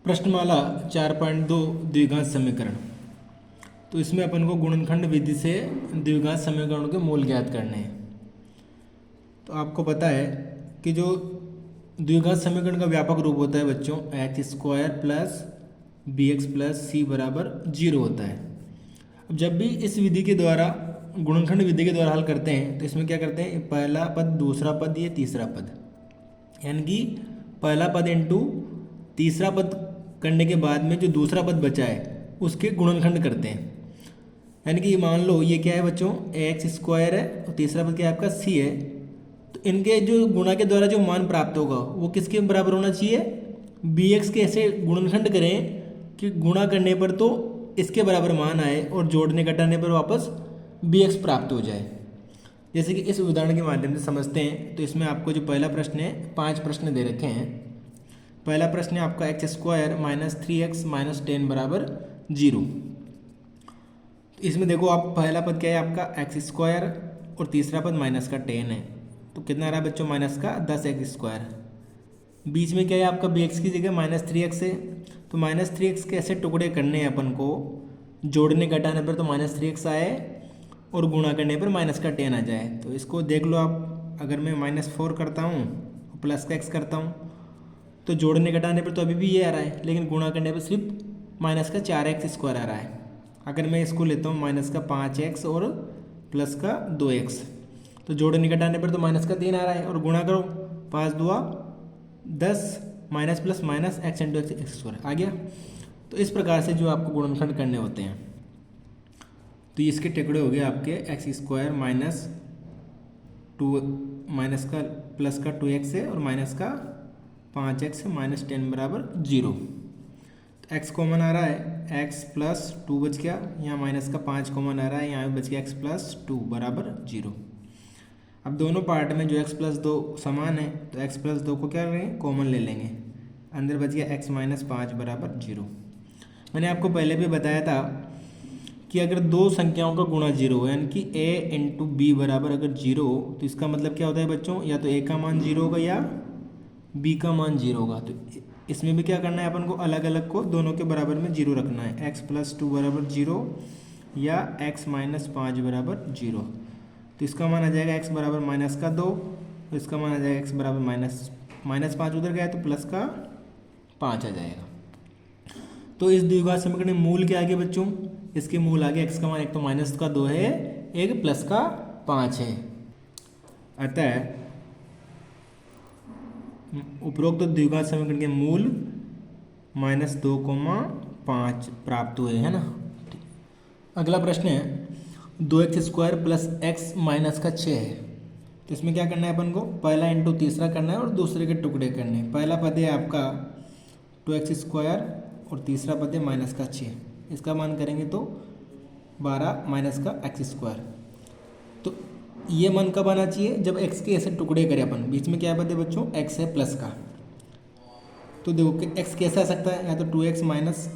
प्रश्नमाला 4.2 द्विघात समीकरण। तो इसमें अपन को गुणनखंड विधि से द्विघात समीकरणों के मूल ज्ञात करने हैं। तो आपको पता है कि जो द्विघात समीकरण का व्यापक रूप होता है बच्चों, x² प्लस bx प्लस सी बराबर 0 होता है। अब जब भी इस विधि के द्वारा, गुणनखंड विधि के द्वारा हल करते हैं तो इसमें क्या करते हैं, पहला पद, दूसरा पद, ये तीसरा पद, यानी कि पहला पद इंटू तीसरा पद करने के बाद में जो दूसरा पद बचा है उसके गुणनखंड करते हैं। यानी कि मान लो ये क्या है बच्चों, x² है और तीसरा पद क्या है आपका c है। तो इनके जो गुणा के द्वारा जो मान प्राप्त होगा वो किसके बराबर होना चाहिए, bx के ऐसे गुणनखंड करें कि गुणा करने पर तो इसके बराबर मान आए और जोड़ने घटाने पर वापस bx प्राप्त हो जाए। जैसे कि इस उदाहरण के माध्यम से समझते हैं। तो इसमें आपको जो पहला प्रश्न है, 5 प्रश्न दे रखे हैं। पहला प्रश्न है आपका x² माइनस 3x माइनस 10 बराबर 0। इसमें देखो आप, पहला पद क्या है आपका x² और तीसरा पद माइनस का 10 है। तो कितना आ रहा है बच्चों, माइनस का 10x²। बीच में क्या है आपका bx की जगह माइनस 3x है। तो माइनस 3x के ऐसे टुकड़े करने हैं अपन को, जोड़ने घटाने पर तो माइनस 3x आए और गुणा करने पर माइनस का 10 आ जाए। तो इसको देख लो आप, अगर मैं -4 करता हूँ और प्लस का x करता हूँ तो जोड़ने घटाने पर तो अभी भी ये आ रहा है, लेकिन गुणा करने पर सिर्फ माइनस का 4x² आ रहा है। अगर मैं इसको लेता हूँ माइनस का 5x और प्लस का 2x, तो जोड़ने घटाने पर तो माइनस का 3 आ रहा है और गुणा करो 5 दूआ 10, minus plus minus x into x² आ गया। तो इस प्रकार से जो आपको गुणनखंड करने होते हैं, तो इसके टुकड़े हो गए आपके x² माइनस 2 माइनस का प्लस का 2x है और माइनस का 5x माइनस 10 बराबर 0। तो x कॉमन आ रहा है, x प्लस 2 बच गया, यहाँ माइनस का 5 कॉमन आ रहा है, यहाँ बच गया x प्लस 2 बराबर 0। अब दोनों पार्ट में जो x प्लस 2 समान है तो x प्लस 2 को क्या करेंगे, कॉमन ले लेंगे। अंदर बच गया x माइनस 5 बराबर 0। मैंने आपको पहले भी बताया था कि अगर दो संख्याओं का गुणा 0 हो, यानी कि a इंटू बी बराबर अगर 0 हो, तो इसका मतलब क्या होता है बच्चों, या तो a का मान 0 होगा या b का मान 0 होगा। तो इसमें भी क्या करना है अपन को, अलग अलग को दोनों के बराबर में 0 रखना है। x प्लस 2 बराबर 0 या x माइनस 5 बराबर 0। तो इसका मान आ जाएगा x बराबर माइनस का 2, तो इसका मान आ जाएगा x बराबर माइनस 5 उधर गया तो प्लस का 5 आ जाएगा। तो इस द्विघात समीकरण में मूल क्या आ गया बच्चों, इसके मूल आ गया x का मान एक तो माइनस का 2 है, एक प्लस का 5 है। अतः उपरोक्त द्विघात समीकरण के मूल -2,5 प्राप्त हुए है ना। अगला प्रश्न है 2x² प्लस x माइनस का 6 है। तो इसमें क्या करना है अपन को, पहला इंटू तीसरा करना है और दूसरे के टुकड़े करने हैं। पहला पद है आपका 2x² और तीसरा पद है माइनस का 6। इसका मान करेंगे तो 12 माइनस का x²। तो ये मान कब आना चाहिए, जब x के ऐसे टुकड़े करें अपन। बीच में क्या पद है बच्चों, x है प्लस का। तो देखो कि x कैसे आ सकता है, या तो 2x माइनस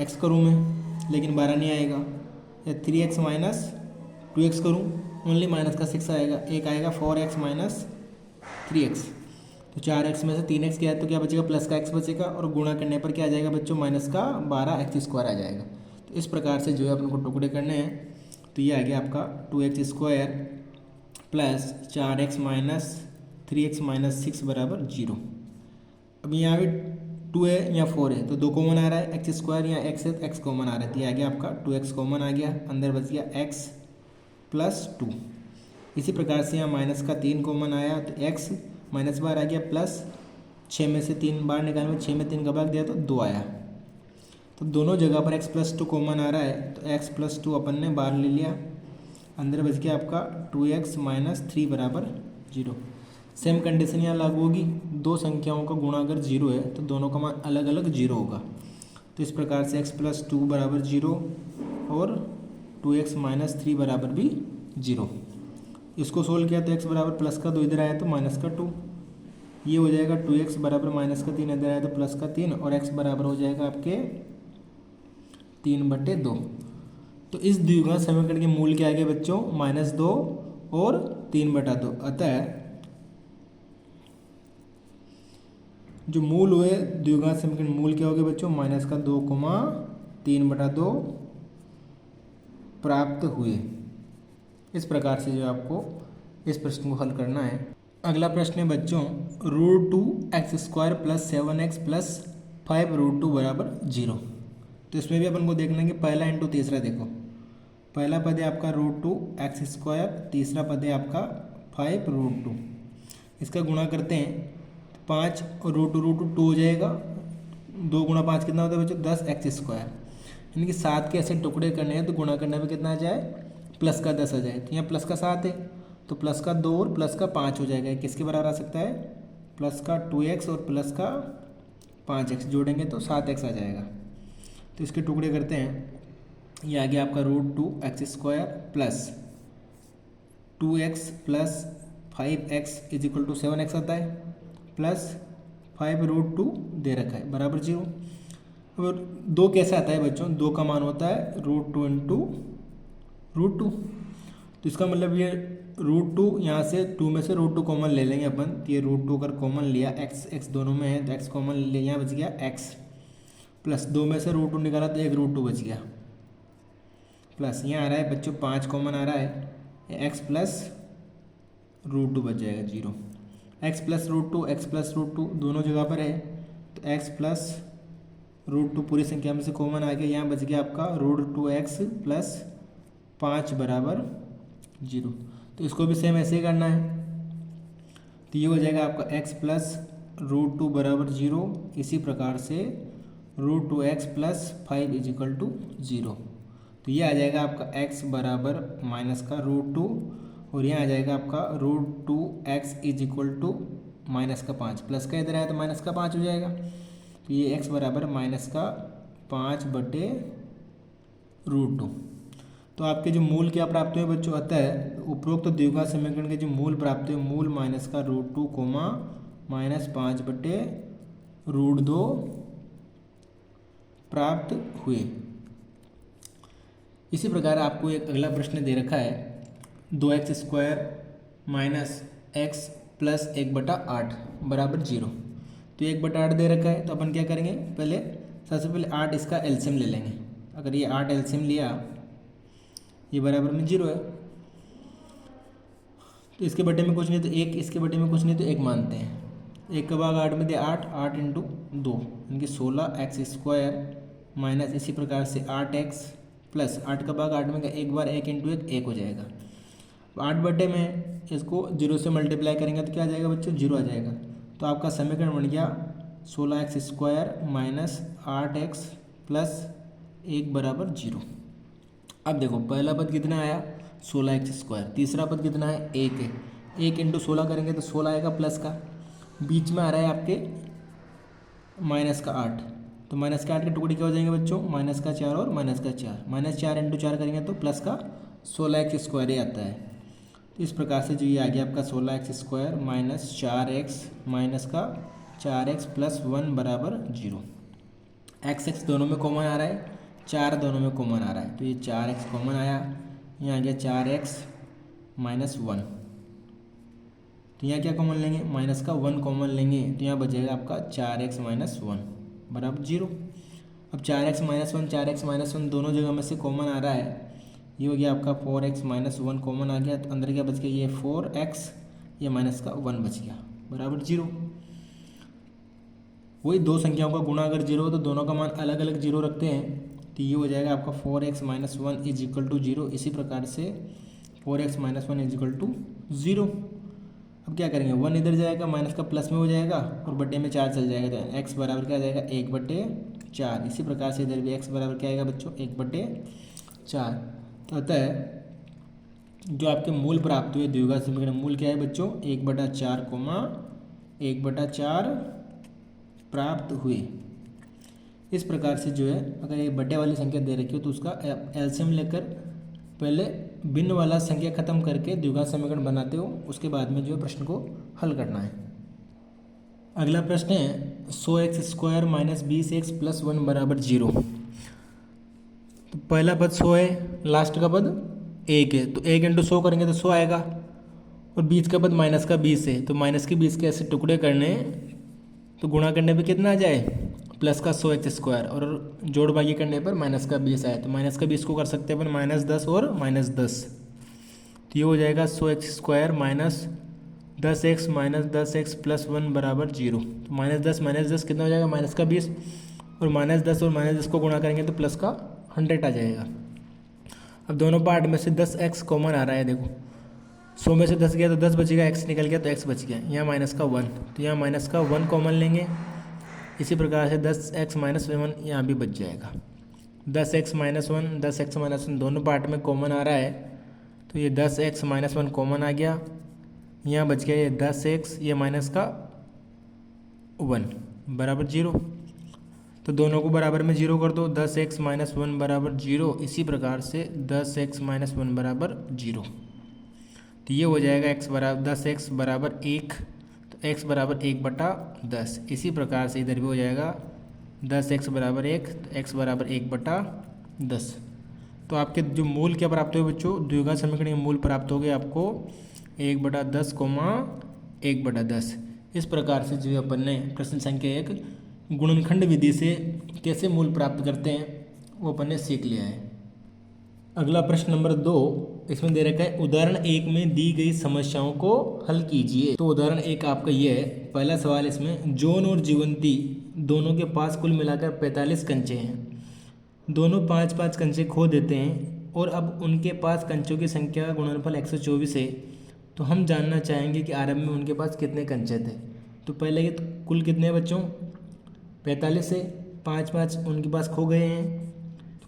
x करूँ मैं लेकिन 12 नहीं आएगा, या 3x माइनस 2x करूँ ओनली माइनस का 6 आएगा, एक आएगा 4x माइनस 3x। तो 4x में से 3x गया तो क्या बचेगा, प्लस का x बचेगा और गुणा करने पर क्या आ जाएगा बच्चों, माइनस का 12x² आ जाएगा। तो इस प्रकार से जो है अपन को टुकड़े करने हैं। तो ये आ गया आपका 2x² plus 4x minus 3x minus 6 बराबर 0। अब यहाँ भी 2 है या 4 है तो 2 कॉमन आ रहा है, x² या x है तो x कॉमन आ रहा है। तो ये आ गया आपका 2x कॉमन आ गया, अंदर बच गया x प्लस 2। इसी प्रकार से यहाँ माइनस का 3 कॉमन आया तो x माइनस बार आ गया, प्लस 6 में से 3 बार निकालने में 6 में 3 का भाग दिया तो 2 आया। तो दोनों जगह पर x प्लस 2 कॉमन आ रहा है तो x प्लस 2 अपन ने बाहर ले लिया, अंदर बच गया आपका 2x माइनस 3 बराबर 0। सेम कंडीशन यहाँ लागू होगी, दो संख्याओं का गुणा अगर 0 है तो दोनों का मान अलग अलग 0 होगा। तो इस प्रकार से x प्लस 2 बराबर 0 और 2x माइनस 3 बराबर भी 0। इसको सोल्व किया तो x बराबर प्लस का 2 इधर आया तो माइनस का 2, ये हो जाएगा 2x बराबर माइनस का 3 इधर आया तो प्लस का 3 और x बराबर हो जाएगा आपके 3/2। तो इस द्विघात समीकरण के मूल क्या आ गए बच्चों, -2 और 3/2। अतः जो मूल हुए द्विघात समीकरण मूल क्या हो गए बच्चों, माइनस का 2,3/2 प्राप्त हुए। इस प्रकार से जो आपको इस प्रश्न को हल करना है। अगला प्रश्न है बच्चों, √2x² + 7x + 5√2 = 0। तो इसमें भी अपन को देखना है कि पहला इंटू तीसरा। देखो पहला पद है आपका √2x², तीसरा पद है आपका 5√2। इसका गुणा करते हैं 5 और √2 हो जाएगा। 2 × 5 कितना होता है बच्चों, 10x²। यानी कि 7 के ऐसे टुकड़े करने हैं तो गुणा करने में कितना आ जाए, प्लस का 10 आ जाए। तो यहाँ प्लस का 7 है तो प्लस का 2 और प्लस का 5 हो जाएगा। किसके बराबर आ सकता है, प्लस का 2x और प्लस का 5x जोड़ेंगे तो 7x आ जाएगा। तो इसके टुकड़े करते हैं, ये आ गया आपका √2x² + 2x + 5x = 7x आता है, प्लस 5√2 दे रखा है बराबर 0। और 2 कैसे आता है बच्चों, 2 का मान होता है √2 × √2। तो इसका मतलब ये √2 यहाँ से 2 में से √2 कॉमन ले लेंगे अपन। तो ये √2 अगर कॉमन लिया, x दोनों में है तो x कॉमन ले, यहाँ बच गया x, प्लस 2 में से √2 निकाला तो एक √2 बच गया, प्लस यहाँ आ रहा है बच्चों 5 कॉमन आ रहा है, x + √2 बच जाएगा 0। x + √2 x + √2 दोनों जगह पर है तो x + √2 पूरी संख्या में से कॉमन आ गया। यहाँ बच गया आपका √2x + 5 = 0। तो इसको भी सेम ऐसे ही करना है। तो ये हो जाएगा आपका x + √2 = 0। इसी प्रकार से √2x + 5 = 0। तो ये आ जाएगा आपका x = -√2 और यहाँ आ जाएगा आपका √2x = -5। प्लस का इधर आया तो -5 हो जाएगा। तो ये x = -5/√2। तो आपके जो मूल क्या प्राप्त हुए बच्चों, अतः उपरोक्त द्विघात समीकरण के जो मूल प्राप्त हुए, मूल -√2, -5/√2 प्राप्त हुए। इसी प्रकार आपको एक अगला प्रश्न दे रखा है, 2x² - x + 1/8 = 0। तो 1/8 दे रखा है तो अपन क्या करेंगे, पहले सबसे पहले 8 इसका एलसीएम ले लेंगे। अगर ये 8 एलसीएम लिया, ये बराबर में 0 है तो इसके बटे में कुछ नहीं तो 1, इसके बटे में कुछ नहीं तो 1 मानते हैं। 1 का भाग 8 में दे 8, 8 × 2 यानी कि 16x² माइनस इसी प्रकार से 8x प्लस 8 का भाग 8 में का 1 बार 1 × 1 1 हो जाएगा। 8 बटे में इसको 0 से मल्टीप्लाई करेंगे तो क्या आ जाएगा बच्चों, 0 आ जाएगा। तो आपका समीकरण बन गया 16x² माइनस 8x प्लस 1 = 0। अब देखो पहला पद कितना आया, 16x²। तीसरा पद कितना है, 1 है। 1 × 16 करेंगे तो 16 आएगा प्लस का। बीच में आ रहा है आपके -8। तो -8 के टुकड़े क्या हो जाएंगे बच्चों, -4 और -4। -4 × 4 करेंगे तो प्लस का 16x² ही आता है। तो इस प्रकार से जो ये आ गया आपका 16x² माइनस 4x माइनस का 4x प्लस 1 = 0। x दोनों में कॉमन आ रहा है, 4 दोनों में कॉमन आ रहा है तो ये 4x कॉमन आया। यहाँ आ गया 4x माइनस 1। तो यहाँ क्या कॉमन लेंगे, माइनस का 1 कॉमन लेंगे तो यहाँ बचेगा आपका 4x माइनस 1 = 0। अब 4x माइनस 1 4x माइनस 1 दोनों जगह में से कॉमन आ रहा है। ये हो गया आपका 4x माइनस 1 कॉमन आ गया तो अंदर क्या बच गया, ये 4x, ये माइनस का 1 बच गया बराबर 0। वही दो संख्याओं का गुणा अगर 0 हो तो दोनों का मान अलग अलग 0 रखते हैं तो ये हो जाएगा आपका 4x माइनस 1 = 0। इसी प्रकार से 4x माइनस 1 = 0। अब क्या करेंगे, 1 इधर जाएगा, माइनस का प्लस में हो जाएगा और बटे में 4 चल जाएगा तो x बराबर क्या आ जाएगा, 1/4। इसी प्रकार से इधर भी x बराबर क्या आएगा बच्चों, 1/4। तो अतः जो आपके मूल प्राप्त हुए द्विघात समीकरण मूल क्या है बच्चों, 1/4, 1/4 प्राप्त हुए। इस प्रकार से जो है अगर ये बटे वाली संख्या दे रखी हो तो उसका एलसीएम लेकर पहले भिन्न वाला संख्या खत्म करके द्विघात समीकरण बनाते हो, उसके बाद में जो है प्रश्न को हल करना है। अगला प्रश्न है 100x² माइनस 20x प्लस 1 = 0। तो पहला पद 100 है, लास्ट का पद 1 है तो 1 × 100 करेंगे तो 100 आएगा और बीच का पद माइनस का 20 है तो माइनस के 20 के ऐसे टुकड़े करने तो गुणा करने पे कितना आ जाए प्लस का 100x² और जोड़ भागी करने पर माइनस का 20 आए। तो माइनस का 20 को कर सकते हैं अपन -10 और -10। तो ये हो जाएगा 100x² minus 10x minus 10x plus 1 बराबर 0। तो -10 कितना हो जाएगा माइनस का 20 और -10 और -10 को गुणा करेंगे तो प्लस का 100 आ जाएगा। अब दोनों पार्ट में से 10x कॉमन आ रहा है, देखो 100 में से 10 गया तो 10 बचेगा, x निकल गया तो x बच गया, यहाँ माइनस का 1, तो यहाँ माइनस का 1 कॉमन लेंगे। इसी प्रकार से 10x माइनस 1 यहाँ भी बच जाएगा। 10x माइनस 1 10x माइनस 1 दोनों पार्ट में कॉमन आ रहा है, तो ये 10x माइनस 1 कॉमन आ गया, यहाँ बच गया ये 10x, ये माइनस का 1 बराबर 0। तो दोनों को बराबर में 0 कर दो, 10x माइनस 1 बराबर 0। इसी प्रकार से 10x माइनस 1 बराबर 0। तो ये हो जाएगा x बराबर 10x बराबर 1, तो x बराबर 1/10। इसी प्रकार से इधर भी हो जाएगा 10x बराबर 1, तो x बराबर 1/10। तो आपके जो मूल क्या प्राप्त हुए बच्चों, द्विघात समीकरण के मूल प्राप्त हो गए आपको 1/10, 1/10। इस प्रकार से जो अपन ने प्रश्न संख्या 1 गुणनखंड विधि से कैसे मूल प्राप्त करते हैं वो अपन ने सीख लिया है। अगला प्रश्न नंबर 2 इसमें दे रखा है उदाहरण 1 में दी गई समस्याओं को हल कीजिए। तो उदाहरण 1 आपका ये है, पहला सवाल इसमें जॉन और जीवंती दोनों के पास कुल मिलाकर 45 कंचे हैं। दोनों 5-5 कंचे खो देते हैं और अब उनके पास कंचों की संख्या का गुणनफल 124 है। तो हम जानना चाहेंगे कि आरंभ में उनके पास कितने कंचे थे। तो पहले ये तो कुल कितने हैं बच्चों 45 है, 5-5 उनके पास खो गए हैं।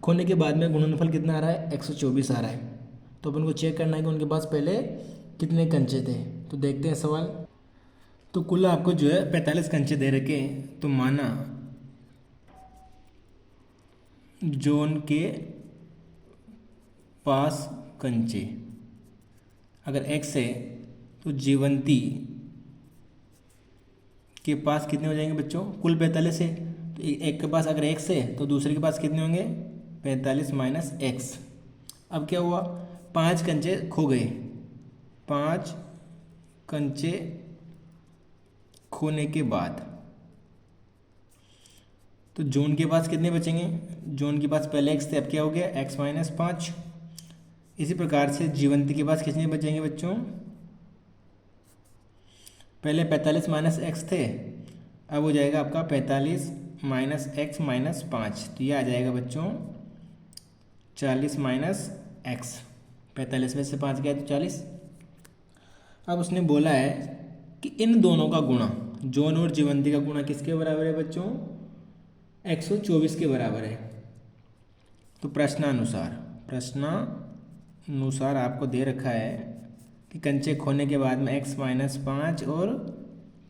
खोने के बाद में गुणनफल कितना आ रहा है 124 आ रहा है। तो अपन को चेक करना है कि उनके पास पहले कितने कंचे थे। तो देखते हैं सवाल। तो कुल आपको जो है 45 कंचे दे रखे हैं। तो माना जॉन के पास कंचे अगर x है तो जीवंती के पास कितने हो जाएंगे बच्चों, कुल 45 है। तो एक के पास अगर x है तो दूसरे के पास कितने होंगे 45 माइनस x। अब क्या हुआ 5 कंचे खो गए, 5 कंचे खोने के बाद तो जॉन के पास कितने बचेंगे, जॉन के पास पहले x थे, अब क्या हो गया x माइनस 5। इसी प्रकार से जीवंती के पास कितने बचेंगे बच्चों, पहले 45 माइनस एक्स थे, अब हो जाएगा आपका 45 माइनस एक्स माइनस 5। तो ये आ जाएगा बच्चों 40 माइनस एक्स। 45 में से 5 गया तो 40। अब उसने बोला है कि इन दोनों का गुणा, जॉन और जीवंती का गुणा किसके बराबर है बच्चों 124 के बराबर है। तो प्रश्नानुसार आपको दे रखा है कि कंचे खोने के बाद में x माइनस 5 और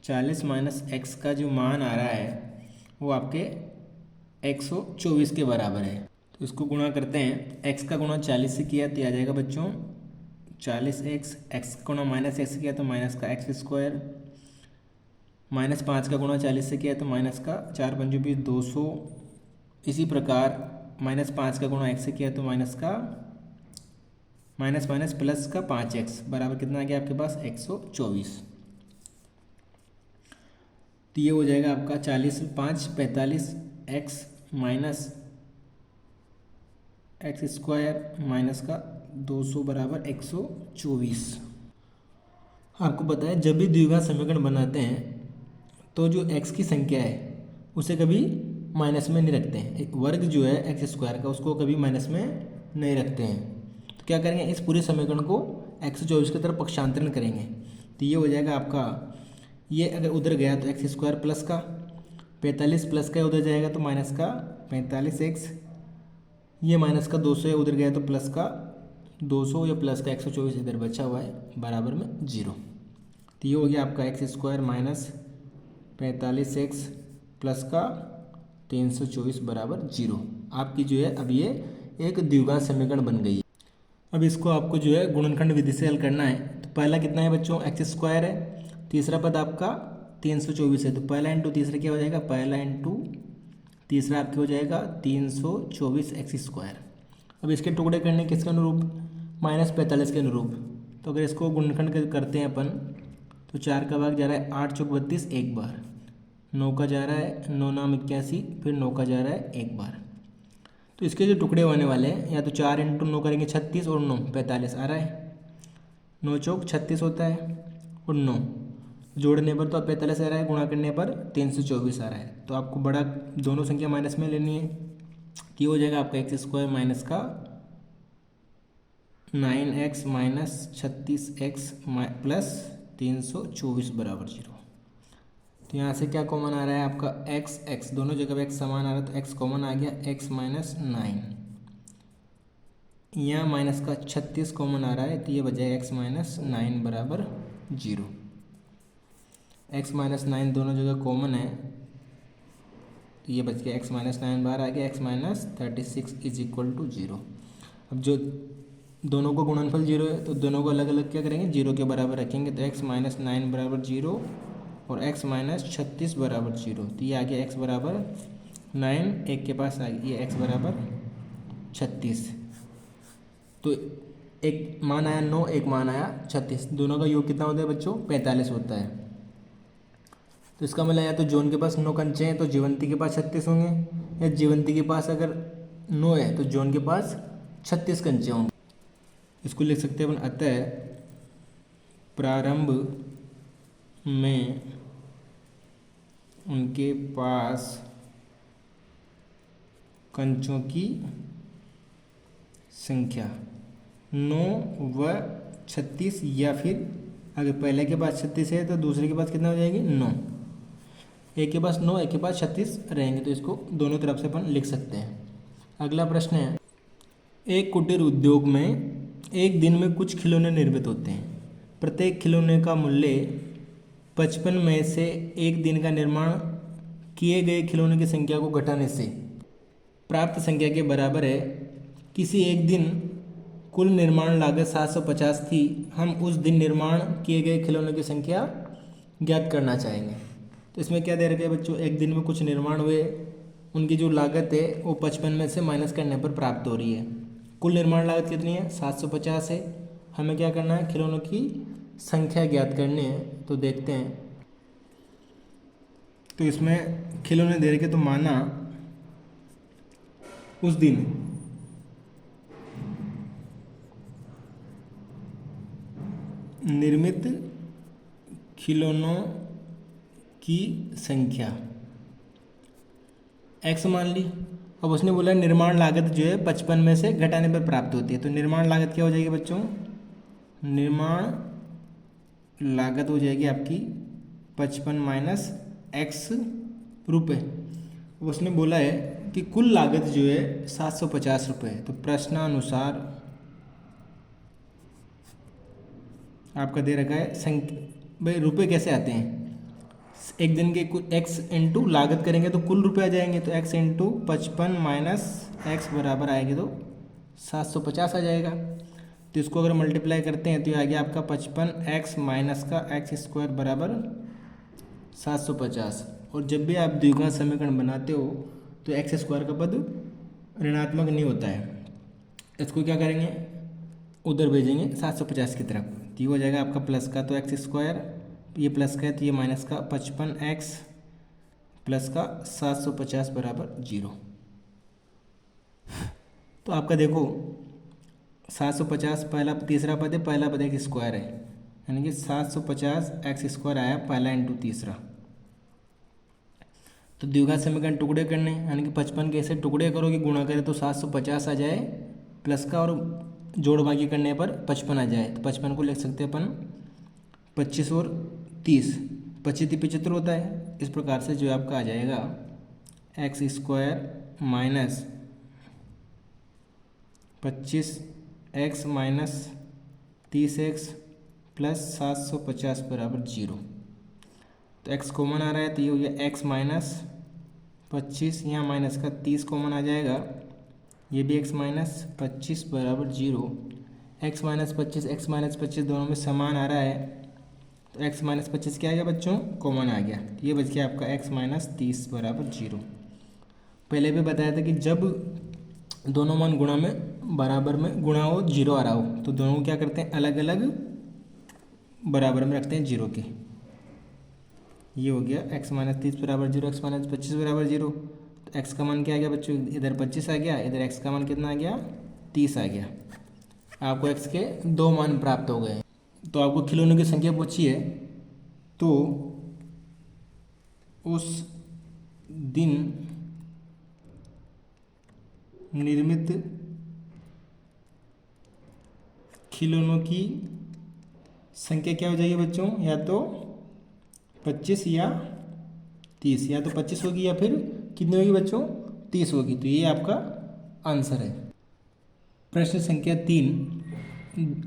40 माइनस एक्स का जो मान आ रहा है वो आपके 124 के बराबर है। तो इसको गुणा करते हैं, x का गुणा 40 से किया तो आ जाएगा बच्चों 40x, x का गुणा माइनस एक्स से किया तो माइनस का x², माइनस 5 का गुणा 40 से किया तो माइनस का 4 पंजों 20 200। इसी प्रकार माइनस 5 का गुणा x से किया तो माइनस का माइनस माइनस प्लस का 5x बराबर कितना आ गया आपके पास 124। तो ये हो जाएगा आपका 40 5 45 x माइनस x² माइनस का 200 बराबर 124। आपको पता है जब भी द्विघात समीकरण बनाते हैं तो जो x की संख्या है उसे कभी माइनस में नहीं रखते हैं। एक वर्ग जो है x² का उसको कभी माइनस में नहीं रखते हैं। तो क्या करेंगे इस पूरे समीकरण को 124 की तरफ पक्षांतरण करेंगे। तो ये हो जाएगा आपका, ये अगर उधर गया तो x² प्लस का 45 प्लस का उधर जाएगा तो माइनस का 45x, ये माइनस का 200 है उधर गया तो प्लस का 200 या प्लस का 124 इधर बचा हुआ है बराबर में 0। तो ये हो गया आपका x² माइनस 45x प्लस का 324 बराबर 0। आपकी जो है अब ये एक द्विघात समीकरण बन गई है। अब इसको आपको जो है गुणनखंड विधि से हल करना है। तो पहला कितना है बच्चों x² है, तीसरा पद आपका 324 है। तो पहला इंटू तीसरा क्या हो जाएगा, पहला इंटू तीसरा आपके हो जाएगा 324 x²। अब इसके टुकड़े करने किसके अनुरूप, -45 के अनुरूप। तो अगर इसको गुणनखंड करते हैं अपन तो 4 का भाग जा रहा है 8 चौक 32 एक बार, 9 का जा रहा है 9 नाम 81, फिर 9 का जा रहा है एक बार। तो इसके जो टुकड़े होने वाले हैं, या तो 4 × 9 करेंगे 36 और 9 45 आ रहा है, 9 चौक 36 होता है और 9 जोड़ने पर तो 45 आ रहा है, गुणा करने पर 324 आ रहा है। तो आपको बड़ा दोनों संख्या माइनस में लेनी है कि हो जाएगा आपका x² माइनस का 9x माइनस 36x प्लस 324 बराबर 0। तो यहाँ से क्या कॉमन आ रहा है आपका x दोनों जगह x समान आ रहा है, तो x कॉमन आ गया, x माइनस 9। यहाँ माइनस का 36 कॉमन आ रहा है, तो ये बजाय x माइनस 9 बराबर 0। x माइनस 9 दोनों जगह कॉमन है, तो ये बच गया x माइनस 9 बाहर आ गया, x minus 36 is equal to 0। अब जो दोनों को गुणनफल 0 है, तो दोनों को अलग अलग क्या करेंगे, 0 के बराबर रखेंगे, तो x माइनस 9 बराबर 0 और x माइनस 36 बराबर 0। तो ये आ गया x बराबर 9, एक के पास आ गया, ये x बराबर 36। तो एक मान आया 9, एक मान आया 36, दोनों का योग कितना होता है बच्चों, 45 होता है। तो इसका मतलब या तो जॉन के पास 9 कंचे हैं तो जीवंती के पास 36 होंगे, या जीवंती के पास अगर 9 है तो जॉन के पास 36 कंचे होंगे। इसको लिख सकते हैं अपन, अतः प्रारंभ में उनके पास कंचों की संख्या 9 व 36, या फिर अगर पहले के पास 36 है तो दूसरे के पास कितना हो जाएगी, 9। एक के पास 9, एक के पास 36 रहेंगे, तो इसको दोनों तरफ से अपन लिख सकते हैं। अगला प्रश्न है, एक कुटीर उद्योग में एक दिन में कुछ खिलौने निर्मित होते हैं। प्रत्येक खिलौने का मूल्य 55 में से एक दिन का निर्माण किए गए खिलौने की संख्या को घटाने से प्राप्त संख्या के बराबर है। किसी एक दिन कुल निर्माण लागत 750 थी, हम उस दिन निर्माण किए गए खिलौनों की संख्या ज्ञात करना चाहेंगे। तो इसमें क्या दे रखा है बच्चों, एक दिन में कुछ निर्माण हुए, उनकी जो लागत है वो 55 में से माइनस करने पर प्राप्त हो रही है। कुल निर्माण लागत कितनी है, 750 है। हमें क्या करना है, खिलौनों की संख्या ज्ञात करनी है। तो देखते हैं, तो इसमें खिलौने दे रखे, तो माना उस दिन निर्मित खिलौनों की संख्या x मान ली। अब उसने बोला निर्माण लागत जो है 55 में से घटाने पर प्राप्त होती है। तो निर्माण लागत क्या हो जाएगी बच्चों, निर्माण लागत हो जाएगी आपकी 55 माइनस x रुपये। उसने बोला है कि कुल लागत जो है 750 रुपये है। तो प्रश्नानुसार आपका दे रखा है संख्या, भाई रुपये कैसे आते हैं, एक दिन के x इंटू लागत करेंगे तो कुल रुपये आ जाएंगे। तो x इंटू 55 माइनस x बराबर आएगी तो 750 आ जाएगा। तो इसको अगर मल्टीप्लाई करते हैं तो ये आ गया आपका 55x माइनस का x² बराबर 750। और जब भी आप द्विघात समीकरण बनाते हो तो x² का पद ऋणात्मक नहीं होता है। इसको क्या करेंगे, उधर भेजेंगे 750 की तरफ, तो ये हो जाएगा आपका प्लस का, तो x², ये प्लस का है तो ये माइनस का 55x प्लस का 750 बराबर 0। तो आपका देखो 750 पहला तीसरा पद है, पहला पद x² है, यानी कि 750x² आया पहला इंटू तीसरा। तो द्विघात समीकरण टुकड़े करने, यानी कि 55 के ऐसे टुकड़े करोगे, गुणा करें तो 750 आ जाए प्लस का, और जोड़ भागी करने पर 55 आ जाए। तो 55 को लिख सकते हैं अपन 25 और 30, 25 75 होता है। इस प्रकार से जो आपका आ जाएगा x² minus 25x minus 30x plus 750 बराबर 0। तो x कॉमन आ रहा है तो ये हो गया x माइनस 25, यहाँ माइनस का 30 कॉमन आ जाएगा, ये भी x माइनस 25 बराबर 0। x माइनस 25 दोनों में समान आ रहा है, तो x माइनस 25 क्या आ गया बच्चों, कॉमन आ गया। ये बच गया आपका x माइनस 30 बराबर 0। पहले भी बताया था कि जब दोनों मान गुणा में बराबर में गुणा हो, 0 आ रहा हो, तो दोनों को क्या करते हैं, अलग अलग बराबर में रखते हैं 0 के। ये हो गया x माइनस 30 बराबर 0, x माइनस 25 बराबर 0। तो x का मान क्या आ गया बच्चों, इधर 25 आ गया, इधर x का मान कितना आ गया 30 आ गया। आपको x के दो मान प्राप्त हो गए। तो आपको खिलौनों की संख्या पूछी है, तो उस दिन निर्मित खिलौनों की संख्या क्या हो जाएगी बच्चों, या तो 25 या 30, या तो 25 होगी या फिर कितनी होगी बच्चों 30 होगी। तो ये आपका आंसर है। प्रश्न संख्या 3,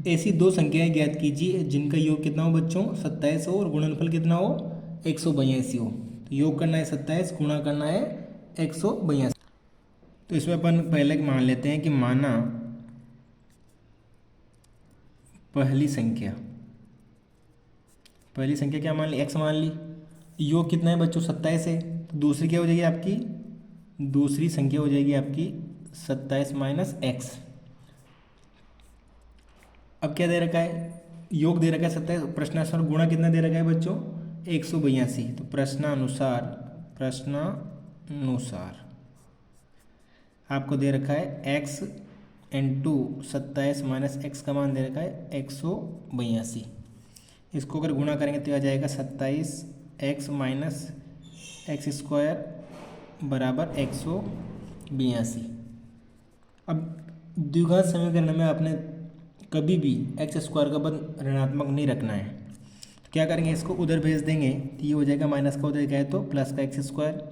ऐसी दो संख्याएं ज्ञात कीजिए जिनका योग कितना हो बच्चों 27 हो और गुणनफल कितना हो 182 हो। तो योग करना है 27, गुणा करना है 182। तो इसमें अपन पहले मान लेते हैं कि माना पहली संख्या क्या मान ली, x मान ली। योग कितना है बच्चों 27 है, तो दूसरी क्या हो जाएगी आपकी, दूसरी संख्या हो जाएगी आपकी 27 माइनस x। अब क्या दे रखा है, योग दे रखा है 27, प्रश्नानुसार गुणा कितना दे रखा है बच्चों 182। तो प्रश्नानुसार आपको दे रखा है x इंटू 27 माइनस x का मान दे रखा है 182। इसको अगर गुणा करेंगे तो आ जाएगा 27x माइनस एक्स स्क्वायर बराबर 182। अब द्विघात समीकरण में आपने कभी भी एक्स स्क्वायर का पद ऋणात्मक नहीं रखना है। तो क्या करेंगे, इसको उधर भेज देंगे तो ये हो जाएगा माइनस का उधर गया तो प्लस का एक्स स्क्वायर,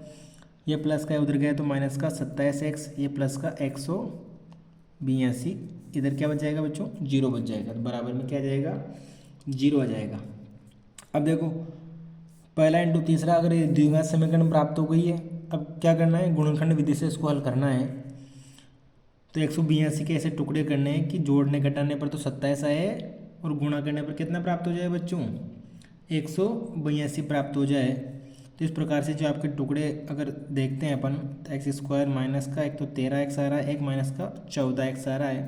ये प्लस का उधर गया तो माइनस का 27x, ये प्लस का 182, इधर क्या बच जाएगा बच्चों 0 बच जाएगा। तो बराबर में क्या आ जाएगा 0 आ जाएगा। अब देखो पहला इंटू तीसरा अगर ये द्विघात समीकरण प्राप्त हो गई है, अब क्या करना है गुणनखंड विधि से इसको हल करना है। तो 182 के ऐसे टुकड़े करने हैं कि जोड़ने घटाने पर तो 27 आए और गुणा करने पर कितना प्राप्त हो जाए बच्चों 182 प्राप्त हो जाए। तो इस प्रकार से जो आपके टुकड़े अगर देखते हैं अपन, तो एक्स स्क्वायर माइनस का एक तो 13x आ रहा है, एक माइनस का 14x आ रहा है,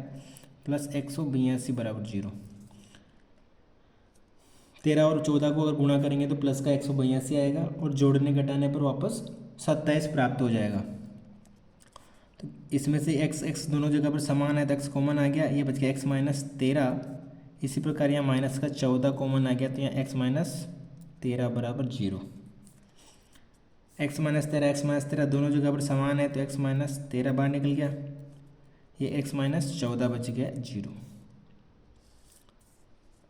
प्लस 182 बराबर 0। 13 और 14 को अगर गुणा करेंगे तो प्लस का 182 आएगा और जोड़ने घटाने पर वापस 27 प्राप्त हो जाएगा। तो इसमें से x दोनों जगह पर समान है तो x कॉमन आ गया, ये बच गया x माइनस 13। इसी प्रकार यहाँ माइनस का 14 कॉमन आ गया तो यहाँ x माइनस 13 बराबर 0। x माइनस 13 दोनों जगह पर समान है तो x माइनस 13 बाहर निकल गया, ये x माइनस 14 बच गया 0।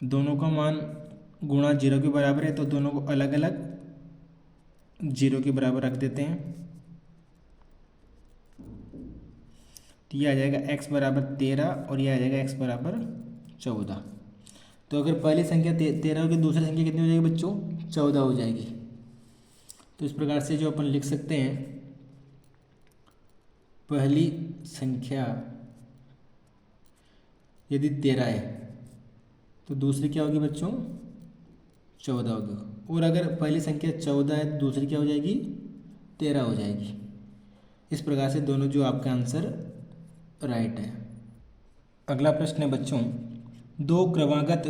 दोनों का मान गुणा 0 के बराबर है तो दोनों को अलग अलग 0 के बराबर रख देते हैं। तो ये आ जाएगा x बराबर 13 और ये आ जाएगा x बराबर 14। तो अगर पहली संख्या 13 होगी, दूसरी संख्या कितनी हो जाएगी बच्चों 14 हो जाएगी। तो इस प्रकार से जो अपन लिख सकते हैं, पहली संख्या यदि 13 है तो दूसरी क्या होगी बच्चों 14 होगी, और अगर पहली संख्या 14 है तो दूसरी क्या हो जाएगी 13 हो जाएगी। इस प्रकार से दोनों जो आपका आंसर राइट है। अगला प्रश्न है बच्चों, दो क्रमागत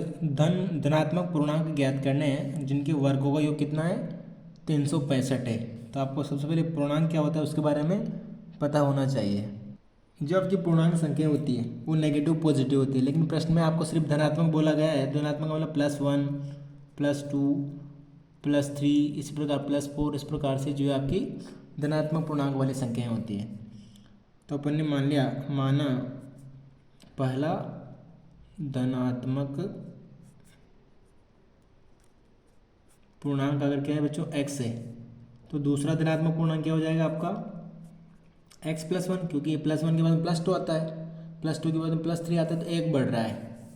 धनात्मक पूर्णांक ज्ञात करने हैं जिनके वर्गों का योग कितना है 365 है। तो आपको सबसे पहले पूर्णांक क्या होता है उसके बारे में पता होना चाहिए। जो आपकी पूर्णांक संख्या होती है वो नेगेटिव पॉजिटिव होती है, लेकिन प्रश्न में आपको सिर्फ धनात्मक बोला गया है। धनात्मक मतलब +1 +2 +3 इसी प्रकार +4, इस प्रकार से जो है आपकी धनात्मक पूर्णांक वाली संख्याएं होती है। तो अपन ने माना पहला धनात्मक पूर्णांक अगर क्या है बच्चों x है, तो दूसरा धनात्मक पूर्णांक क्या हो जाएगा आपका x +1, क्योंकि +1 के बाद में +2 आता है, +2 के बाद में +3 आता है, तो 1 बढ़ रहा है।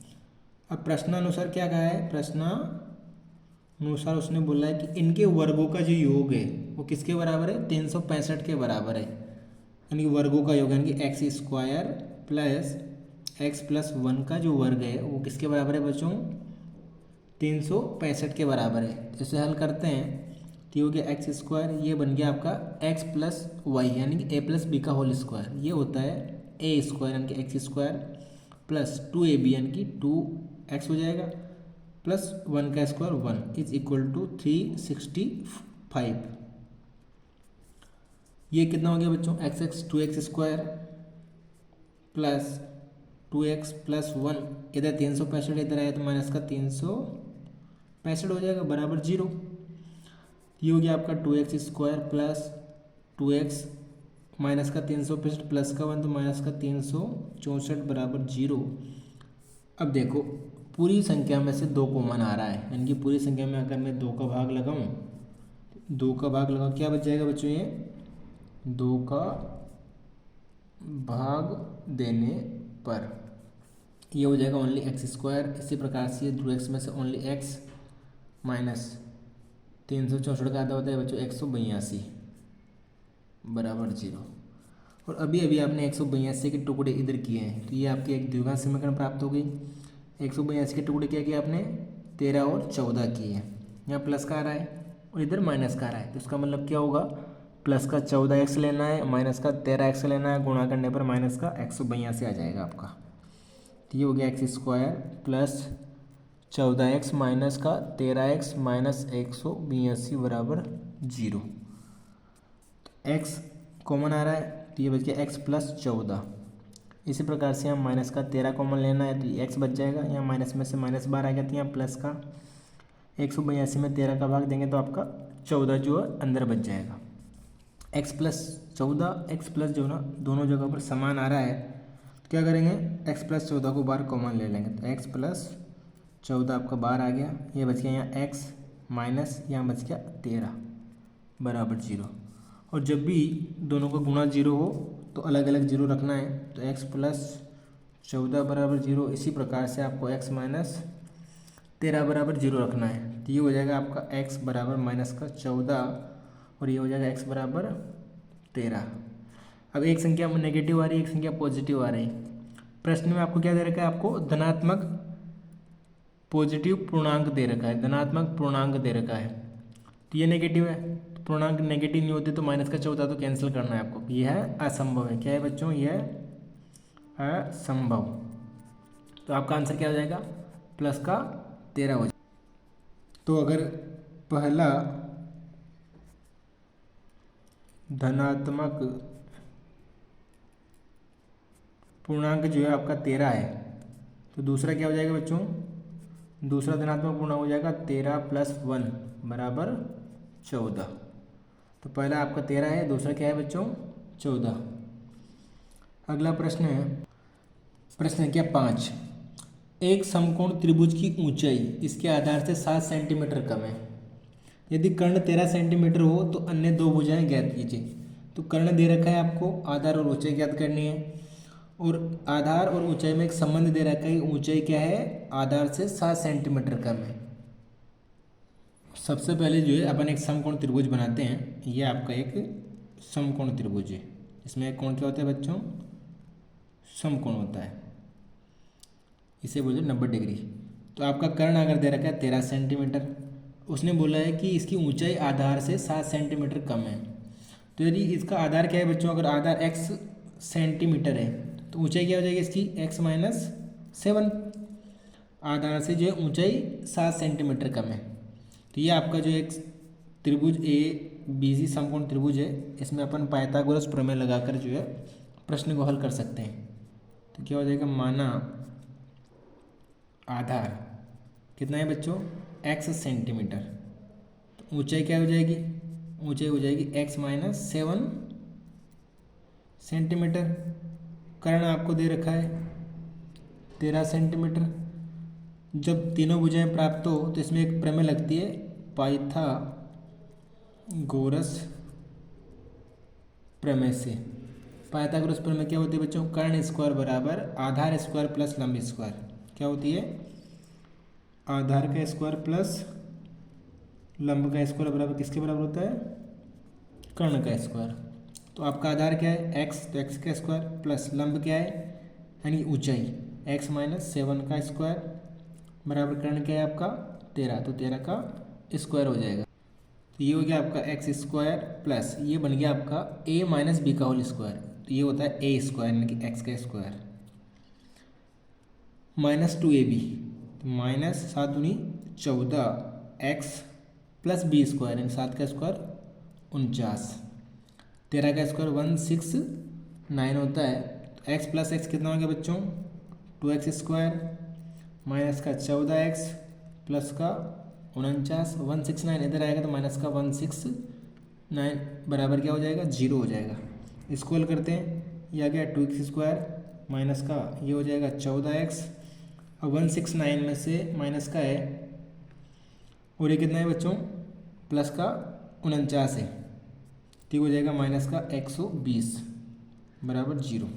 अब प्रश्नानुसार क्या कहा है, प्रश्नानुसार उसने बोला है कि इनके वर्गों का जो योग है वो किसके बराबर है 365 के बराबर है। यानी वर्गों का योग यानी कि एक्स स्क्वायर प्लस x + 1 का जो वर्ग है वो किसके बराबर है बच्चों 365 के बराबर है। तो इसे हल करते हैं तो ये हो गया एक्स स्क्वायर, ये बन गया आपका x + y यानी कि a + b का होल स्क्वायर, ये होता है a² यानी कि x² + 2ab यानी कि 2x हो जाएगा, प्लस 1 का स्क्वायर 1 इज इक्वल टू 365। ये कितना हो गया बच्चों, x x 2x square plus 2x plus 1, इधर 365 इधर आया तो माइनस का 365 हो जाएगा बराबर 0। ये हो गया आपका 2x square plus 2x minus का 365 प्लस का 1 तो माइनस का 364 बराबर 0। अब देखो पूरी संख्या में से 2 कॉमन आ रहा है, यानी कि पूरी संख्या में अगर मैं 2 का भाग लगाऊं, 2 का भाग लगाऊं क्या बच जाएगा बच्चों, ये 2 का भाग देने पर ये हो जाएगा ओनली एक्स स्क्वायर। इसी प्रकार से 2x में से ओनली x माइनस 364 का आधा होता है बच्चों 182 बराबर 0। और अभी अभी आपने 182 के टुकड़े इधर किए हैं तो ये आपकी एक द्विघात समीकरण प्राप्त हो गई। 182 के टुकड़े क्या किए आपने, 13 और 14 किए हैं। यहाँ प्लस का आ रहा है और इधर माइनस का आ रहा है, तो इसका मतलब क्या होगा, प्लस का 14x लेना है, माइनस का 13x लेना है, गुणा करने पर माइनस का 182 आ जाएगा आपका। तो ये हो गया x square plus 14x minus का 13x माइनस 182 बराबर 0। एक्स कॉमन आ रहा है तो ये बच गया x प्लस 14। इसी प्रकार से हम माइनस का 13 कॉमन लेना है तो ये x बच जाएगा, यहाँ माइनस में से माइनस बार आ गया तो यहाँ प्लस का 182 में 13 का भाग देंगे तो आपका 14 जो है अंदर बच जाएगा। x प्लस 14 x प्लस जो ना दोनों जगह पर समान आ रहा है तो क्या करेंगे, x प्लस 14 को बाहर कॉमन ले लेंगे तो x प्लस 14 आपका बाहर आ गया, ये बच गया यहाँ x माइनस यहाँ बच गया 13 बराबर 0। और जब भी दोनों का गुणा 0 हो तो अलग अलग 0 रखना है, तो x प्लस 14 बराबर 0। इसी प्रकार से आपको x माइनस 13 बराबर 0 रखना है, तो ये हो जाएगा आपका x बराबर माइनस का 14 और ये हो जाएगा x बराबर 13। अब एक संख्या में नेगेटिव आ रही है, एक संख्या पॉजिटिव आ रही है। प्रश्न में आपको क्या दे रखा है, आपको धनात्मक पॉजिटिव पूर्णांक दे रखा है, धनात्मक पूर्णांक दे रखा है, तो ये नेगेटिव है, तो पूर्णांक नेगेटिव नहीं होते तो माइनस का 14 तो कैंसिल करना है आपको, यह है असंभव है। क्या है बच्चों, यह असंभव। तो आपका आंसर क्या हो जाएगा, प्लस का 13 हो जाएगा। तो अगर पहला धनात्मक पूर्णांक जो है आपका 13 है तो दूसरा क्या हो जाएगा बच्चों, दूसरा धनात्मक पूर्णांक हो जाएगा 13 प्लस 1 बराबर 14। तो पहला आपका 13 है, दूसरा क्या है बच्चों 14। अगला प्रश्न है, प्रश्न क्या 5, एक समकोण त्रिभुज की ऊंचाई इसके आधार से 7 सेंटीमीटर कम है। यदि कर्ण 13 सेंटीमीटर हो तो अन्य 2 भुजाएं ज्ञात कीजिए। तो कर्ण दे रखा है आपको, आधार और ऊंचाई ज्ञात करनी है, और आधार और ऊंचाई में एक संबंध दे रखा है, ऊंचाई क्या है, आधार से 7 सेंटीमीटर कम है। सबसे पहले जो है अपन एक समकोण त्रिभुज बनाते हैं। ये आपका एक समकोण त्रिभुज है, इसमें एक कोण क्या होता है बच्चों, समकोण होता है, इसे बोलते हैं 90 डिग्री। तो आपका कर्ण अगर दे रखा है 13 सेंटीमीटर, उसने बोला है कि इसकी ऊंचाई आधार से 7 सेंटीमीटर कम है। तो यदि इसका आधार क्या है बच्चों, अगर आधार x सेंटीमीटर है तो ऊंचाई क्या हो जाएगी इसकी, x माइनस 7। आधार से जो है ऊंचाई 7 सेंटीमीटर कम है। तो ये आपका जो एक त्रिभुज ABC समकोण त्रिभुज है, इसमें अपन पाइथागोरस प्रमेय लगाकर जो है प्रश्न को हल कर सकते हैं। तो क्या हो जाएगा, माना आधार कितना है बच्चों, x सेंटीमीटर, तो ऊंचाई क्या हो जाएगी, ऊंचाई हो जाएगी x माइनस 7 सेंटीमीटर। कर्ण आपको दे रखा है 13 सेंटीमीटर। जब तीनों भुजाएं प्राप्त हो तो इसमें एक प्रमेय लगती है पाइथागोरस प्रमेय से। पाइथागोरस प्रमेय क्या होती है बच्चों, कर्ण स्क्वायर बराबर आधार स्क्वायर प्लस लंब स्क्वायर। क्या होती है, आधार का स्क्वायर प्लस लंब का स्क्वायर बराबर किसके बराबर होता है, कर्ण का स्क्वायर। तो आपका आधार क्या है x, तो x का स्क्वायर प्लस लंब क्या है यानी ऊंचाई x माइनस 7 का स्क्वायर बराबर कर्ण क्या है आपका 13, तो 13 का स्क्वायर हो जाएगा। तो ये हो गया आपका x स्क्वायर प्लस ये बन गया आपका a माइनस बी का होल स्क्वायर, तो ये होता है a स्क्वायर यानी कि x का स्क्वायर माइनस 2ab। तो माइनस 7 दूनी 14 एक्स प्लस बी स्क्वायर यानी 7 का स्क्वायर 49, 13 का स्क्वायर 169 होता है। तो एक्स प्लस एक्स कितना हो गया बच्चों 2x स्क्वायर माइनस का 14x प्लस का 49 169 इधर आएगा तो माइनस का 169 बराबर क्या हो जाएगा 0 हो जाएगा। इसको हल करते हैं, ये आ गया 2x स्क्वायर माइनस का ये हो जाएगा 14x और 169 में से माइनस का है और ये कितना है बच्चों प्लस का 49 है, ठीक हो जाएगा माइनस का 120 बराबर 0।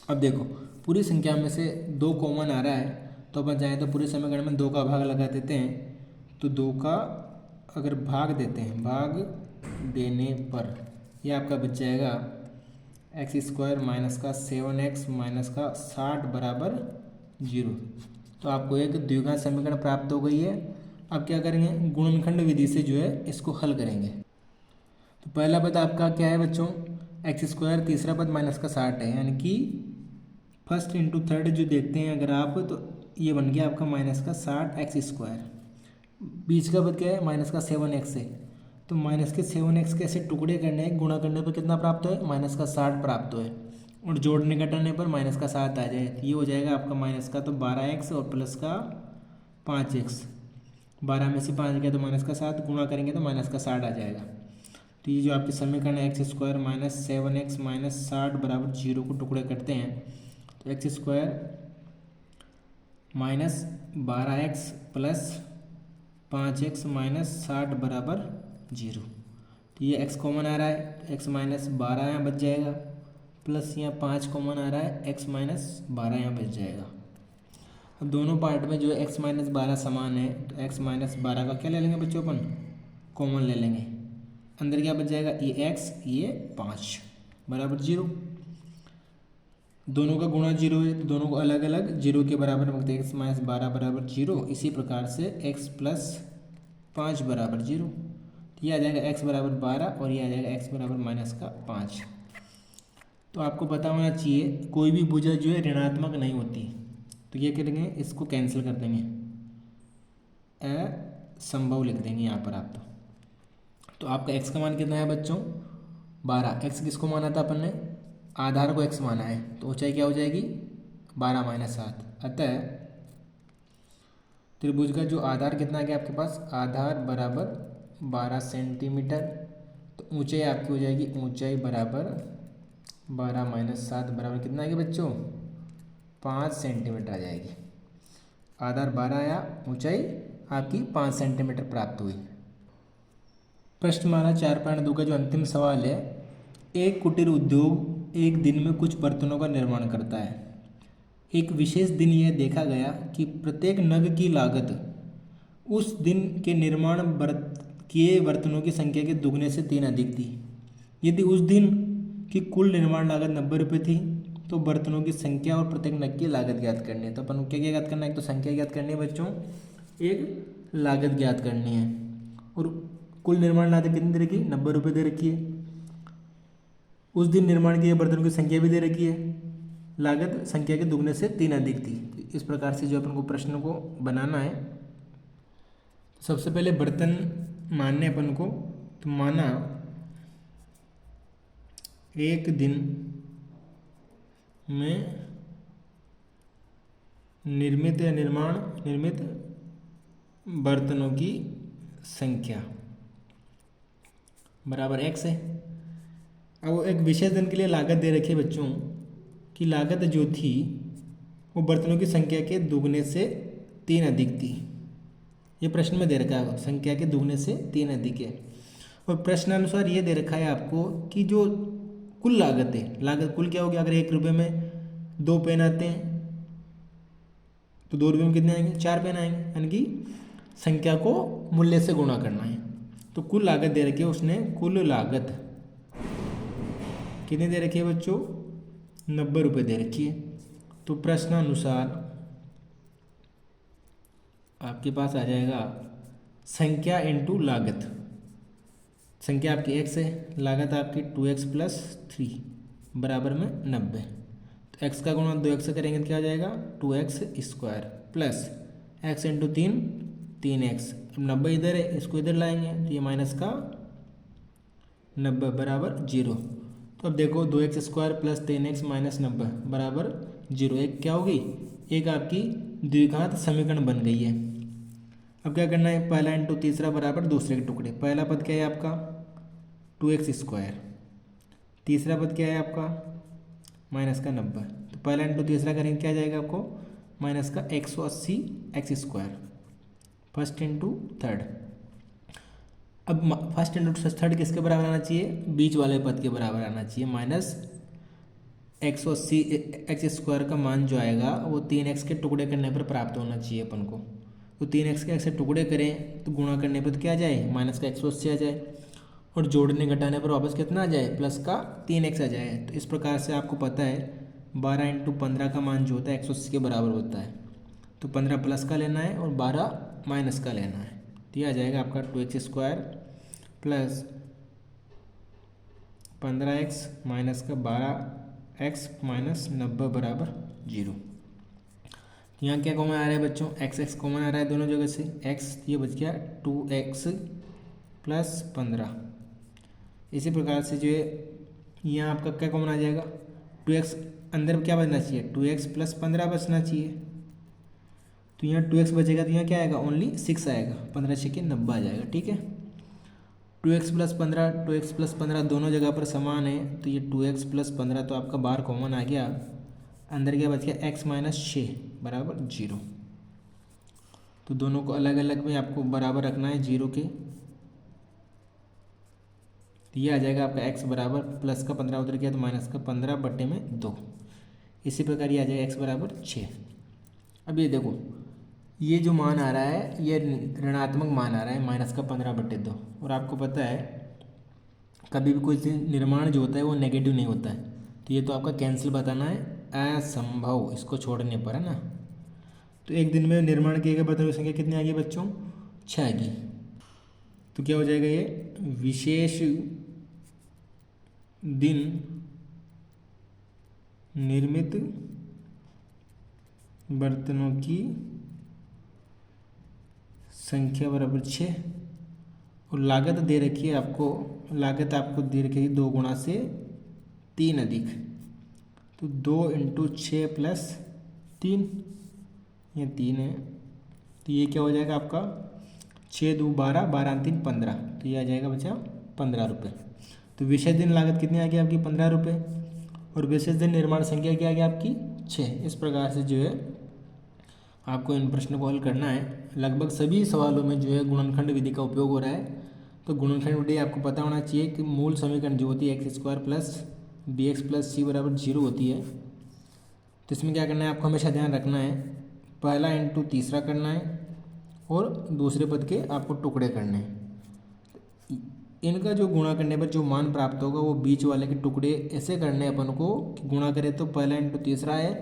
अब देखो पूरी संख्या में से 2 कॉमन आ रहा है तो अपन चाहें तो पूरे समीकरण में 2 का भाग लगा देते हैं। तो 2 का अगर भाग देते हैं, भाग देने पर यह आपका बच जाएगा एक्स स्क्वायर माइनस का 7x माइनस का 60 बराबर 0। तो आपको एक द्विघात समीकरण प्राप्त हो गई है। अब क्या करेंगे गुणनखंड विधि से जो है इसको हल करेंगे। तो पहला पद आपका क्या है बच्चों एक्स स्क्वायर, तीसरा पद माइनस का 60 है, यानी कि फर्स्ट इंटू थर्ड जो देखते हैं अगर आप तो ये बन गया आपका माइनस का 60x स्क्वायर। बीच का पद क्या है माइनस का 7x है, तो माइनस के 7x के ऐसे टुकड़े करने हैं, गुणा करने पर कितना प्राप्त हो माइनस का 60 प्राप्त हो और जोड़ने घटाने पर माइनस का 7 आ जाए। ये हो जाएगा आपका माइनस का तो 12x और प्लस का 5x, 12 में से 5 गया तो माइनस का 7, गुणा करेंगे तो माइनस का 60 आ जाएगा। तो ये जो आपके समीकरण है x square minus 7x minus 60 बराबर 0 को टुकड़े करते हैं तो x square minus 12x plus 5x minus 60 बराबर 0। तो ये x कॉमन आ रहा है तो x माइनस 12 यहाँ बच जाएगा, प्लस यहाँ 5 कॉमन आ रहा है x माइनस 12 यहाँ बच जाएगा। अब दोनों पार्ट में जो है x माइनस 12 समान है तो x माइनस 12 का क्या ले लेंगे बच्चों अपन कॉमन ले लेंगे, अंदर क्या बच जाएगा ये x ये 5 बराबर 0। दोनों का गुणा 0 है तो दोनों को अलग अलग 0 के बराबर रखते हैं, एक्स माइनस 12 बराबर 0। इसी प्रकार से x प्लस 5 बराबर 0, तो ये आ जाएगा x बराबर 12 और ये आ जाएगा x बराबर माइनस का 5। तो आपको पता होना चाहिए कोई भी भुजा जो है ऋणात्मक नहीं होती, तो ये करेंगे इसको कैंसिल कर देंगे, असंभव लिख देंगे यहाँ पर आप। तो आपका x का मान कितना है बच्चों 12, x किसको माना था अपन ने आधार को x माना है तो ऊंचाई क्या हो जाएगी 12 माइनस 7। अतः त्रिभुज का जो आधार कितना आ गया आपके पास आधार बराबर 12 सेंटीमीटर, तो ऊंचाई आपकी हो जाएगी ऊंचाई बराबर 12 माइनस 7 बराबर कितना आएगी बच्चों 5 सेंटीमीटर आ जाएगी। आधार 12 आया, ऊंचाई आपकी 5 सेंटीमीटर प्राप्त हुई। प्रश्नमाला 4.2 का जो अंतिम सवाल है, एक कुटीर उद्योग एक दिन में कुछ बर्तनों का निर्माण करता है। एक विशेष दिन यह देखा गया कि प्रत्येक नग की लागत उस दिन के निर्माण किए बर्तनों की संख्या के दुगने से 3 अधिक थी। यदि उस दिन की कुल निर्माण लागत 90 रुपये थी तो बर्तनों की संख्या और प्रत्येक नग की लागत ज्ञात करनी है। तो अपन क्या क्या ज्ञात करना है, एक तो संख्या ज्ञात करनी है बच्चों, एक लागत ज्ञात करनी है। और कुल निर्माण लागत कितनी दे रखी है 90 रुपये दे रखी है। उस दिन निर्माण किए बर्तनों की संख्या भी दे रखी है, लागत संख्या के दुगने से 3 अधिक थी। तो इस प्रकार से जो अपन को प्रश्न को बनाना है, सबसे पहले बर्तन मानने अपन को, तो माना एक दिन में निर्मित बर्तनों की संख्या बराबर x है। अब एक विशेष दिन के लिए लागत दे रखी है बच्चों की लागत जो थी वो बर्तनों की संख्या के दुगने से 3 अधिक थी। ये प्रश्न में दे रखा है संख्या के दुगने से 3 अधिक है। और प्रश्नानुसार ये दे रखा है आपको कि जो कुल लागत है, लागत कुल क्या होगी, अगर 1 रुपये में 2 पेन आते हैं तो 2 रुपये में कितने आएंगे 4 पेन आएंगे, यानी कि संख्या को मूल्य से गुणा करना है। तो कुल लागत दे रखी है, उसने कुल लागत कितनी दे रखी है बच्चों 90 रुपये दे रखी है। तो प्रश्नानुसार आपके पास आ जाएगा संख्या इंटू लागत। संख्या आपकी x है, लागत आपकी 2x प्लस 3 बराबर में 90। तो x का गुणा 2x से करेंगे तो क्या आ जाएगा 2x square plus x into 3 3x। अब 90 इधर है, इसको इधर लाएंगे तो ये माइनस का 90 बराबर 0। तो अब देखो 2x² प्लस 3x माइनस 90 बराबर 0। एक क्या होगी, एक आपकी द्विघात समीकरण बन गई है। अब क्या करना है, पहला इंटू तीसरा बराबर दूसरे के टुकड़े। पहला पद क्या है आपका 2x², तीसरा पद क्या है आपका माइनस का 90। तो पहला इंटू तीसरा करेंगे क्या आ जाएगा आपको माइनस का 180 x², फर्स्ट इंटू थर्ड। अब फर्स्ट इंटू थर्ड किसके बराबर आना चाहिए, बीच वाले पद के बराबर आना चाहिए। माइनस 180 x² का मान जो आएगा वो 3x के टुकड़े करने पर प्राप्त होना चाहिए अपन को। तो 3x के ऐसे टुकड़े करें तो गुणा करने पर तो क्या आ जाए माइनस का 180 आ जाए, और जोड़ने घटाने पर वापस कितना आ जाए प्लस का 3x आ जाए। तो इस प्रकार से आपको पता है 12 इंटू 15 का मान जो होता है 180 के बराबर होता है। तो 15 प्लस का लेना है और 12 माइनस का लेना है। तो ये आ जाएगा आपका 2x² प्लस 15x माइनस का 12x माइनस 90 बराबर 0। यहाँ क्या कॉमन आ रहा है बच्चों, x कॉमन आ रहा है दोनों जगह से। x ये बच गया 2x प्लस 15। इसी प्रकार से जो है यहाँ आपका क्या कॉमन आ जाएगा 2x, अंदर क्या बचना चाहिए 2x प्लस 15 बचना चाहिए। तो यहाँ 2x बचेगा तो यहाँ क्या आएगा ओनली 6 आएगा, 15 6 के 90 आ जाएगा। ठीक है, 2x प्लस 15 दोनों जगह पर समान है। तो ये 2x प्लस 15 तो आपका बाहर कॉमन आ गया, अंदर क्या बच गया x माइनस 6 बराबर 0। तो दोनों को अलग अलग में आपको बराबर रखना है 0 के। तो ये आ जाएगा आपका x बराबर प्लस का 15 उधर गया तो माइनस का 15 बटे में 2। इसी प्रकार ये आ जाएगा x बराबर 6। अब ये देखो ये जो मान आ रहा है ये ऋणात्मक मान आ रहा है माइनस का 15 बटे 2। और आपको पता है कभी भी कोई निर्माण जो होता है वो नेगेटिव नहीं होता है। तो ये तो आपका कैंसिल बताना है, असंभव इसको छोड़ने पर, है ना। तो एक दिन में निर्माण किए गए पदार्थों की संख्या कितनी आ गई बच्चों 6 आ गई। तो क्या हो जाएगा ये विशेष दिन निर्मित बर्तनों की संख्या बराबर 6। और लागत दे रखी है आपको, लागत आपको दे रखी है 2 गुणा से 3 अधिक। तो 2 इंटू 6 प्लस 3, ये 3 है। तो ये क्या हो जाएगा आपका 6 2 12 12 3 15। तो ये आ जाएगा बच्चा 15 रुपये। तो विशेष दिन लागत कितनी आ गई आपकी 15 रुपये, और विशेष दिन निर्माण संख्या क्या आ गई आपकी 6। इस प्रकार से जो है आपको इन प्रश्नों को हल करना है। लगभग सभी सवालों में जो है गुणनखंड विधि का उपयोग हो रहा है। तो गुणनखंड विधि आपको पता होना चाहिए कि मूल समीकरण जो होती है x² plus bx plus c बराबर 0 होती है। तो इसमें क्या करना है आपको हमेशा ध्यान रखना है, पहला इंटू तीसरा करना है और दूसरे पद के आपको टुकड़े करने हैं। इनका जो गुणा करने पर जो मान प्राप्त होगा वो बीच वाले के टुकड़े ऐसे करने हैं अपन को कि गुणा करें तो पहला इंटू तीसरा है,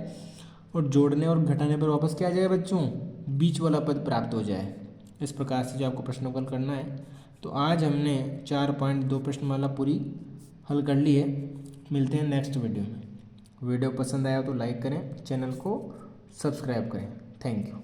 और जोड़ने और घटाने पर वापस क्या आ जाए बच्चों बीच वाला पद प्राप्त हो जाए। इस प्रकार से जो आपको प्रश्नों को हल करना है। तो आज हमने 4.2 प्रश्नमाला पूरी हल कर ली है। मिलते हैं नेक्स्ट वीडियो में। वीडियो पसंद आया तो लाइक करें, चैनल को सब्सक्राइब करें। Thank you.